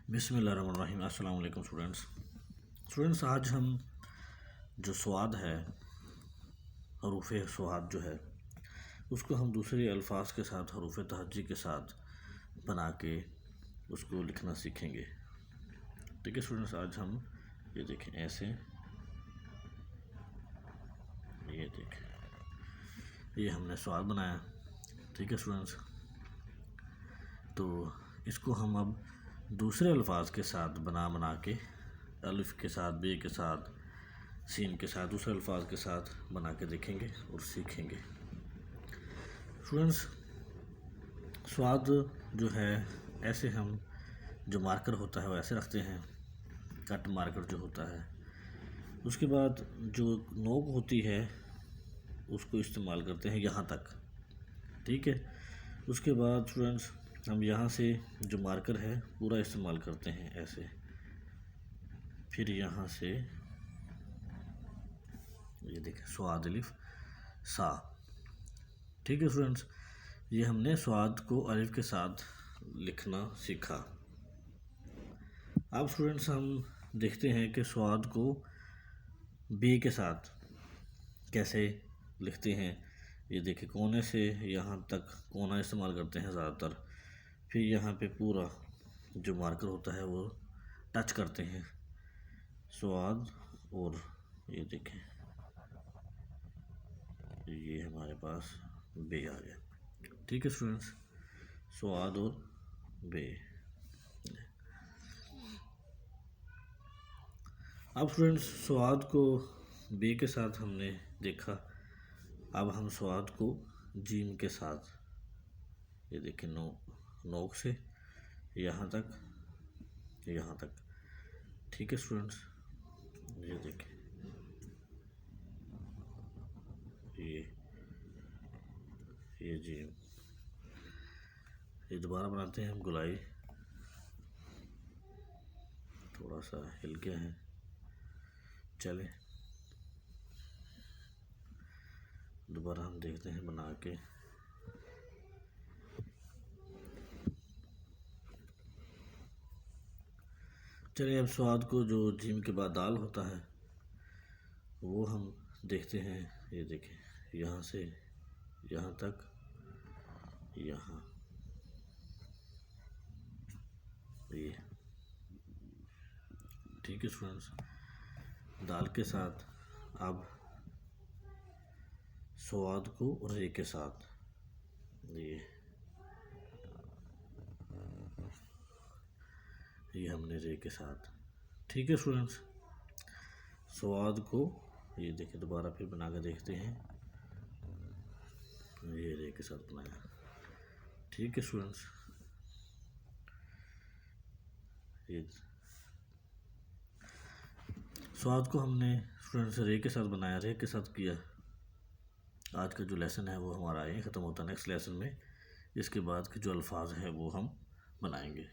बिस्मिल्लाहिर्रहमानिर्रहीम। अस्सलाम वालेकुम स्टूडेंट्स, आज हम जो स्वाद है, हरूफ स्वाद जो है उसको हम दूसरे अल्फाज के साथ हरूफ तहज्जी के साथ बना के उसको लिखना सीखेंगे। ठीक है स्टूडेंट्स, आज हम ये देखें ऐसे, ये देखें, ये हमने स्वाद बनाया। ठीक है स्टूडेंट्स, तो इसको हम अब दूसरे अल्फाज के साथ बना के अलिफ के साथ, बे के साथ, सीन के साथ, दूसरे अल्फाज के साथ बना के देखेंगे और सीखेंगे। स्टूडेंट्स, स्वाद जो है ऐसे हम जो मार्कर होता है वो ऐसे रखते हैं, कट मार्कर जो होता है। उसके बाद जो नोक होती है उसको इस्तेमाल करते हैं यहाँ तक। ठीक है, उसके बाद स्टूडेंट्स हम यहाँ से जो मार्कर है पूरा इस्तेमाल करते हैं ऐसे, फिर यहाँ से ये देखें स्वाद अलिफ सा। ठीक है स्टूडेंट्स, ये हमने स्वाद को अलिफ के साथ लिखना सीखा। अब स्टूडेंट्स हम देखते हैं कि स्वाद को बे के साथ कैसे लिखते हैं। ये देखिए, कोने से यहाँ तक कोना इस्तेमाल करते हैं ज़्यादातर, फिर यहाँ पे पूरा जो मार्कर होता है वो टच करते हैं स्वाद, और ये देखें ये हमारे पास बे आ गया। ठीक है स्टूडेंट्स, स्वाद और बे। अब स्टूडेंट्स स्वाद को बे के साथ हमने देखा, अब हम स्वाद को जीम के साथ, ये देखें नोक से यहाँ तक, यहाँ तक। ठीक है स्टूडेंट्स, ये देखें ये जीम, ये दोबारा बनाते हैं हम गुलाई, थोड़ा सा हिल गया है, चले दोबारा हम देखते हैं बना के। चलिए अब स्वाद को जो जीम के बाद दाल होता है वो हम देखते हैं। ये देखें यहाँ से यहाँ तक, यहाँ ये। ठीक है स्टूडेंट्स, दाल के साथ अब स्वाद को रे के साथ, ये हमने रे के साथ। ठीक है स्टूडेंट्स, स्वाद को ये देखिए दोबारा फिर बना के देखते हैं, ये रे के साथ बनाया। ठीक है स्टूडेंट्स, ये स्वाद को हमने स्टूडेंट्स रे के साथ बनाया, रे के साथ किया। आज का जो लेसन है वो हमारा यहीं ख़त्म होता है। नेक्स्ट लेसन में इसके बाद के जो अल्फाज है वो हम बनाएंगे।